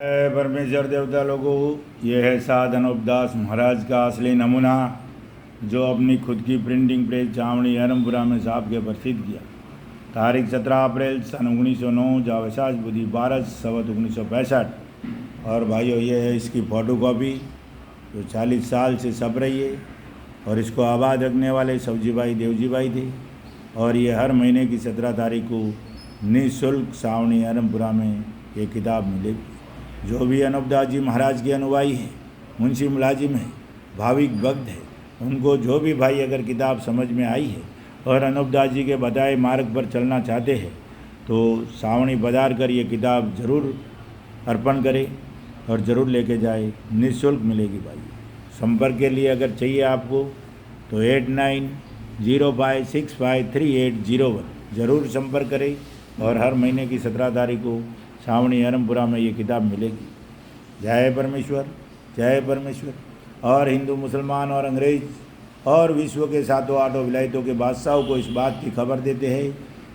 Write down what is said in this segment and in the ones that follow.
परमेश्वर देवता लोगों, ये है साध अनूपदास महाराज का असली नमूना जो अपनी खुद की प्रिंटिंग प्रेस छावनी अरमपुरा में साहब के प्रसिद्ध किया। तारीख 17 अप्रैल सन 1909 जावसाज बुद्धि 12 सवत 1965। और भाइयों, ये है इसकी फ़ोटो कॉपी जो 40 साल से छप रही है। और इसको आबाद रखने वाले सब्जी भाई देवजी भाई थे। और ये हर महीने की 17 तारीख को निःशुल्क छावनी अरमपुरा में ये किताब मिलेगी। जो भी अनूपदास जी महाराज के अनुयायी हैं, मुंशी मुलाजिम हैं, भाविक भक्त हैं, उनको जो भी भाई अगर किताब समझ में आई है और अनूपदास जी के बताए मार्ग पर चलना चाहते हैं तो छावनी पधार कर ये किताब ज़रूर अर्पण करें और ज़रूर लेके जाए। निःशुल्क मिलेगी भाई। संपर्क के लिए अगर चाहिए आपको तो 8905653801 ज़रूर संपर्क करें। और हर महीने की 17 तारीख को छावनी अरमपुरा में ये किताब मिलेगी। जय परमेश्वर, जय परमेश्वर। और हिंदू, मुसलमान और अंग्रेज और विश्व के सातों आठों विलायतों के बादशाहों को इस बात की खबर देते हैं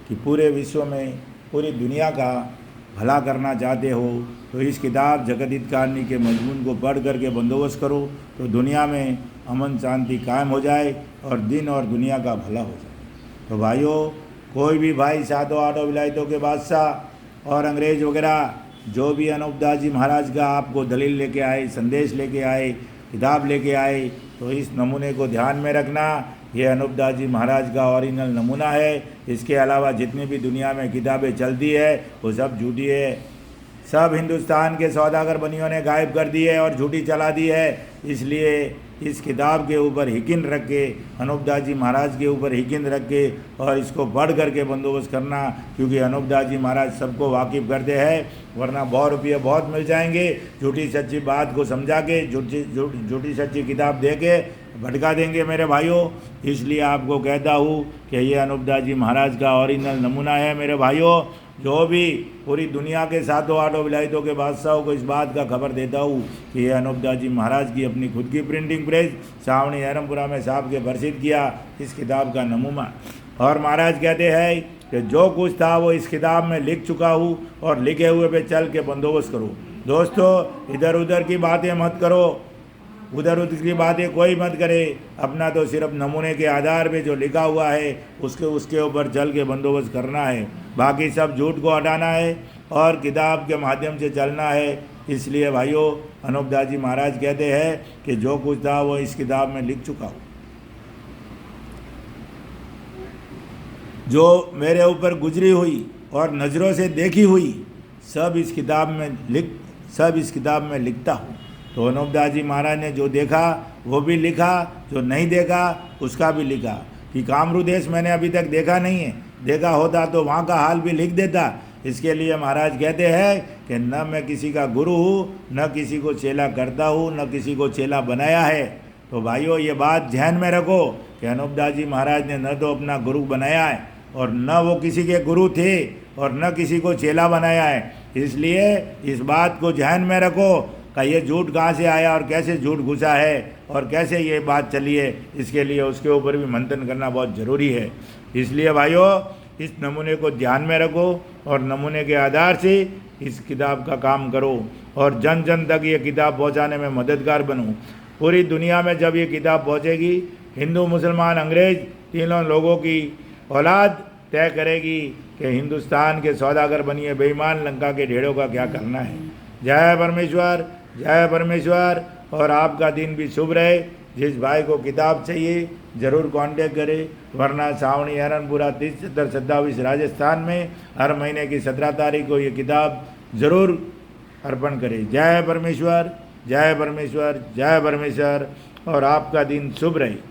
कि पूरे विश्व में, पूरी दुनिया का भला करना चाहते हो तो इस किताब जगत कहानी के मजमून को पढ़ करके बंदोबस्त करो तो दुनिया में अमन शांति कायम हो जाए और दिन और दुनिया का भला हो जाए। तो भाइयों, कोई भी भाई सातों आठों विलायतों के बादशाह और अंग्रेज वगैरह जो भी अनूपदास जी महाराज का आपको दलील लेके आए, संदेश लेके आए, किताब लेके आए, तो इस नमूने को ध्यान में रखना। ये अनूपदास जी महाराज का ओरिजिनल नमूना है। इसके अलावा जितनी भी दुनिया में किताबें चलती है वो सब झूठी है। सब हिंदुस्तान के सौदागर बनियों ने गायब कर दी है और झूठी चला दी है। इसलिए इस किताब के ऊपर यकीन रख के, अनूपदास जी महाराज के ऊपर यकीन रख के और इसको पढ़ करके बंदोबस्त करना, क्योंकि अनूपदास जी महाराज सबको वाकिफ़ करते हैं। वरना बहुत रुपये बहुत मिल जाएंगे, झूठी सच्ची बात को समझा के झूठी सच्ची किताब दे के भटका देंगे मेरे भाइयों। इसलिए आपको कहता हूँ कि ये अनूपदास जी महाराज का ओरिजिनल नमूना है मेरे भाइयों। जो भी पूरी दुनिया के सातों आठों विलायतों के बादशाहों को इस बात का खबर देता हूँ कि ये अनूपदास जी महाराज की अपनी खुद की प्रिंटिंग प्रेस छावनी अरमपुरा में साहब के प्रसिद्ध किया इस किताब का नमूना। और महाराज कहते हैं कि जो कुछ था वो इस किताब में लिख चुका हूँ और लिखे हुए पे चल के बंदोबस्त करो। दोस्तों, इधर उधर की बातें मत करो, उधर उधर की बातें कोई मत करे। अपना तो सिर्फ नमूने के आधार पे जो लिखा हुआ है उसके ऊपर चल के बंदोबस्त करना है। बाकी सब झूठ को हटाना है और किताब के माध्यम से चलना है। इसलिए भाइयों, अनूपदास जी महाराज कहते हैं कि जो कुछ था वो इस किताब में लिख चुका हूँ। जो मेरे ऊपर गुजरी हुई और नज़रों से देखी हुई सब इस किताब में लिखता हूँ। तो अनूपदास जी महाराज ने जो देखा वो भी लिखा, जो नहीं देखा उसका भी लिखा। कि कामरू देश मैंने अभी तक देखा नहीं है, देखा होता तो वहाँ का हाल भी लिख देता। इसके लिए महाराज कहते हैं कि न मैं किसी का गुरु हूँ, न किसी को चेला करता हूँ, न किसी को चेला बनाया है। तो भाइयों, ये बात ध्यान में रखो कि अनूपदास जी महाराज ने न तो अपना गुरु बनाया है और न वो किसी के गुरु थे और न किसी को चेला बनाया है। इसलिए इस बात को ध्यान में रखो कि ये झूठ कहाँ से आया और कैसे झूठ घुसा है और कैसे ये बात चली है। इसके लिए उसके ऊपर भी मंथन करना बहुत ज़रूरी है। इसलिए भाइयों, इस नमूने को ध्यान में रखो और नमूने के आधार से इस किताब का काम करो और जन जन तक ये किताब पहुंचाने में मददगार बनो। पूरी दुनिया में जब ये किताब पहुंचेगी, हिंदू, मुसलमान, अंग्रेज तीनों लोगों की औलाद तय करेगी कि हिंदुस्तान के सौदागर बनिए बेईमान लंका के ढेड़ों का क्या करना है। जय परमेश्वर, जय परमेश्वर। और आपका दिन भी शुभ रहे। जिस भाई को किताब चाहिए ज़रूर कांटेक्ट करें। वरना छावनी अरमपुरा 30-27 राजस्थान में हर महीने की 17 तारीख को ये किताब ज़रूर अर्पण करें। जय परमेश्वर, जय परमेश्वर, जय परमेश्वर। और आपका दिन शुभ रहे।